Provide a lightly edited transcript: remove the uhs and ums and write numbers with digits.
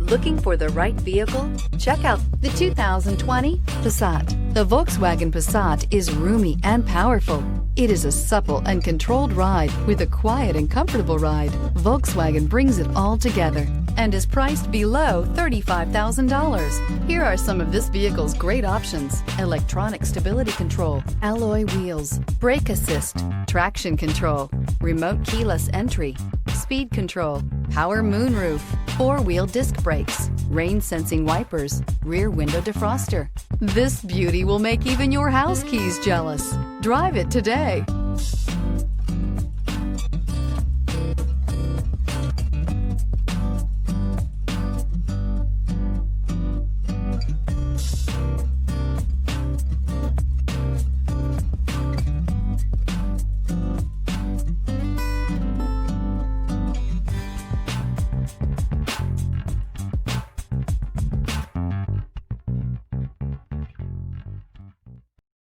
Looking for the right vehicle? Check out the 2020 Passat. The Volkswagen Passat is roomy and powerful. It is a supple and controlled ride with a quiet and comfortable ride. Volkswagen brings it all together and is priced below $35,000. Here are some of this vehicle's great options: electronic stability control, alloy wheels, brake assist, traction control, remote keyless entry, speed control, power moonroof, four-wheel disc brakes, rain sensing wipers, rear window defroster. This beauty will make even your house keys jealous. Drive it today.